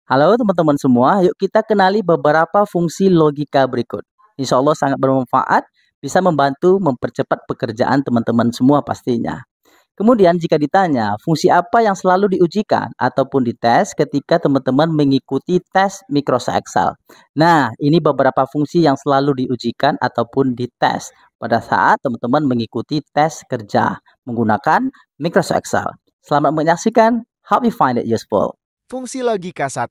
Halo teman-teman semua, yuk kita kenali beberapa fungsi logika berikut. Insya Allah sangat bermanfaat, bisa membantu mempercepat pekerjaan teman-teman semua pastinya. Kemudian jika ditanya, fungsi apa yang selalu diujikan ataupun dites ketika teman-teman mengikuti tes Microsoft Excel? Nah, ini beberapa fungsi yang selalu diujikan ataupun dites pada saat teman-teman mengikuti tes kerja menggunakan Microsoft Excel. Selamat menyaksikan, hope you find it useful. Fungsi logika 1.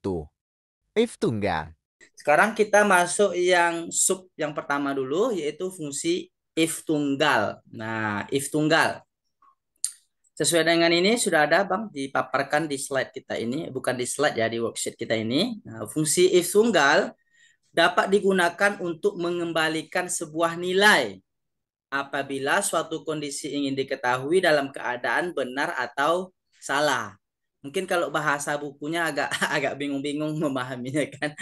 If tunggal. Sekarang kita masuk yang sub yang pertama dulu, yaitu fungsi if tunggal. Nah, if tunggal. Sesuai dengan ini sudah ada Bang dipaparkan di slide kita ini, bukan di slide ya, di worksheet kita ini. Nah, fungsi if tunggal dapat digunakan untuk mengembalikan sebuah nilai apabila suatu kondisi ingin diketahui dalam keadaan benar atau salah. Mungkin kalau bahasa bukunya agak agak bingung-bingung memahaminya kan.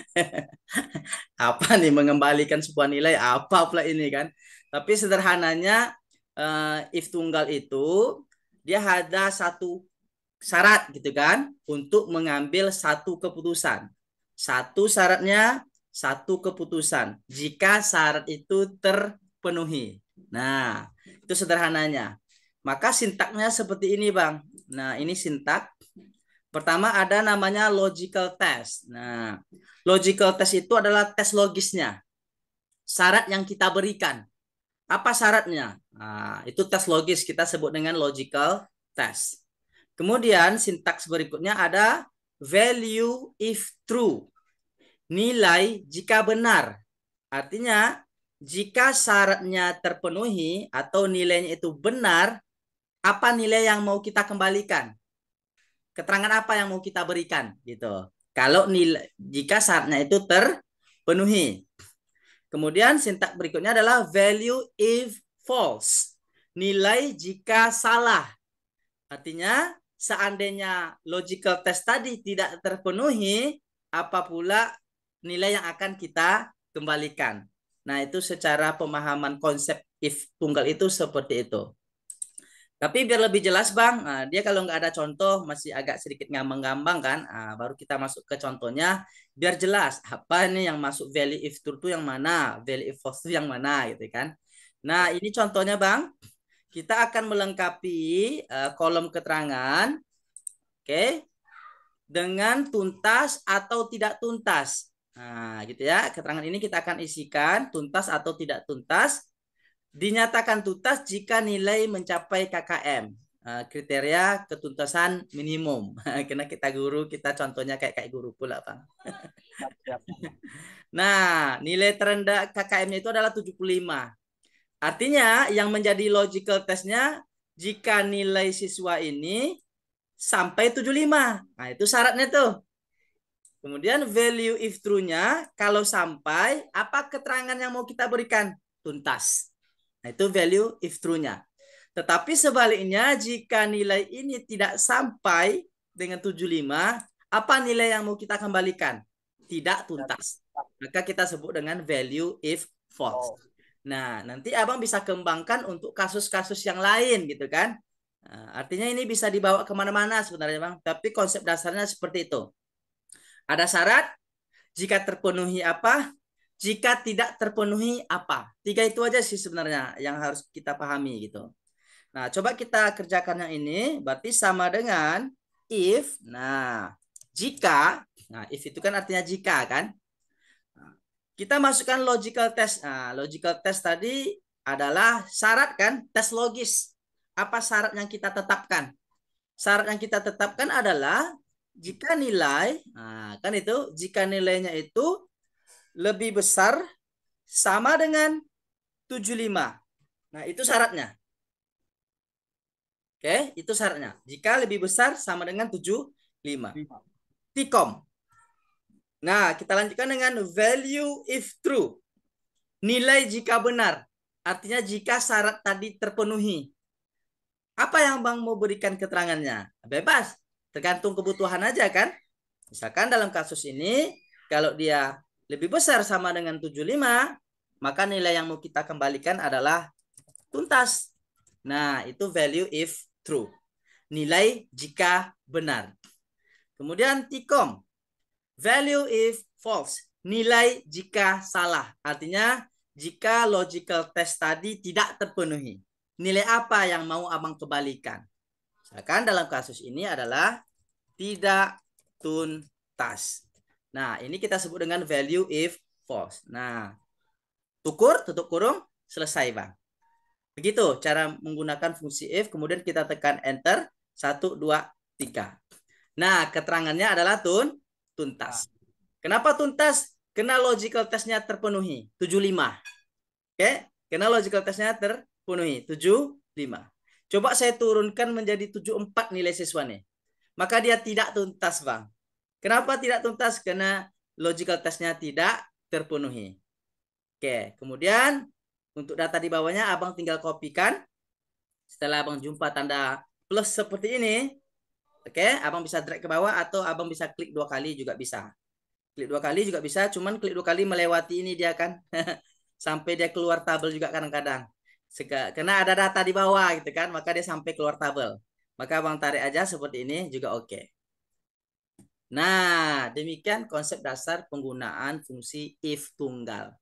Apa nih mengembalikan sebuah nilai apa pula ini kan. Tapi sederhananya if tunggal itu dia ada satu syarat gitu kan untuk mengambil satu keputusan. Satu syaratnya satu keputusan jika syarat itu terpenuhi. Nah, itu sederhananya. Maka sintaknya seperti ini, Bang. Nah, ini sintak. Pertama ada namanya logical test. Nah, logical test itu adalah tes logisnya. Syarat yang kita berikan. Apa syaratnya? Nah, itu tes logis kita sebut dengan logical test. Kemudian sintaks berikutnya ada value if true. Nilai jika benar. Artinya jika syaratnya terpenuhi atau nilainya itu benar, apa nilai yang mau kita kembalikan? Keterangan apa yang mau kita berikan gitu. Kalau nilai jika syaratnya itu terpenuhi. Kemudian sintak berikutnya adalah value if false. Nilai jika salah. Artinya seandainya logical test tadi tidak terpenuhi, apa pula nilai yang akan kita kembalikan. Nah, itu secara pemahaman konsep if tunggal itu seperti itu. Tapi biar lebih jelas Bang, dia kalau nggak ada contoh masih agak sedikit ngambang-ngambang kan, baru kita masuk ke contohnya biar jelas apa nih yang masuk value if true itu yang mana, value if false itu yang mana gitu kan. Nah ini contohnya Bang, kita akan melengkapi kolom keterangan, oke, dengan tuntas atau tidak tuntas. Nah gitu ya, keterangan ini kita akan isikan tuntas atau tidak tuntas. Dinyatakan tuntas jika nilai mencapai KKM, kriteria ketuntasan minimum. Karena kita guru, kita contohnya kayak guru pula, Bang. Nah, nilai terendah KKM-nya itu adalah 75. Artinya yang menjadi logical testnya jika nilai siswa ini sampai 75. Nah, itu syaratnya tuh. Kemudian value if true-nya kalau sampai apa keterangan yang mau kita berikan? Tuntas. Nah, itu value if true-nya. Tetapi sebaliknya jika nilai ini tidak sampai dengan 75, apa nilai yang mau kita kembalikan? Tidak tuntas. Maka kita sebut dengan value if false. Nah, nanti Abang bisa kembangkan untuk kasus-kasus yang lain gitu kan. Nah, artinya ini bisa dibawa kemana-mana sebenarnya Bang. Tapi konsep dasarnya seperti itu. Ada syarat, jika terpenuhi apa, jika tidak terpenuhi apa. Tiga itu aja sih sebenarnya yang harus kita pahami gitu. Nah, coba kita kerjakan yang ini, berarti sama dengan if. Nah, jika, nah if itu kan artinya jika kan. Nah, kita masukkan logical test. Nah, logical test tadi adalah syarat kan, tes logis. Apa syarat yang kita tetapkan? Syarat yang kita tetapkan adalah jika nilai, nah kan itu, jika nilainya itu lebih besar sama dengan 75. Nah, itu syaratnya. Oke, itu syaratnya. Jika lebih besar sama dengan 75. Tikom. Nah, kita lanjutkan dengan value if true. Nilai jika benar. Artinya jika syarat tadi terpenuhi. Apa yang Bang mau berikan keterangannya? Bebas. Tergantung kebutuhan aja kan. Misalkan dalam kasus ini, kalau dia lebih besar sama dengan 75, maka nilai yang mau kita kembalikan adalah tuntas. Nah, itu value if true. Nilai jika benar. Kemudian tikom. Value if false. Nilai jika salah. Artinya jika logical test tadi tidak terpenuhi. Nilai apa yang mau abang kembalikan? Misalkan dalam kasus ini adalah tidak tuntas. Nah, ini kita sebut dengan value if false. Nah, tutup kurung, selesai bang. Begitu cara menggunakan fungsi if, kemudian kita tekan enter, 1, 2, 3. Nah, keterangannya adalah tuntas. Kenapa tuntas? Karena logical testnya terpenuhi, 75. Oke, karena logical testnya terpenuhi, 75. Coba saya turunkan menjadi 74 nilai siswanya. Maka dia tidak tuntas, Bang. Kenapa tidak tuntas? Karena logical testnya tidak terpenuhi. Oke, kemudian untuk data di bawahnya Abang tinggal kopikan. Setelah Abang jumpa tanda plus seperti ini, oke, Abang bisa drag ke bawah atau Abang bisa klik 2 kali juga bisa. Klik 2 kali juga bisa, cuman klik 2 kali melewati ini dia kan. Sampai dia keluar tabel juga kadang-kadang. Karena ada data di bawah gitu kan, maka dia sampai keluar tabel. Maka Abang tarik aja seperti ini juga oke. Nah, demikian konsep dasar penggunaan fungsi if tunggal.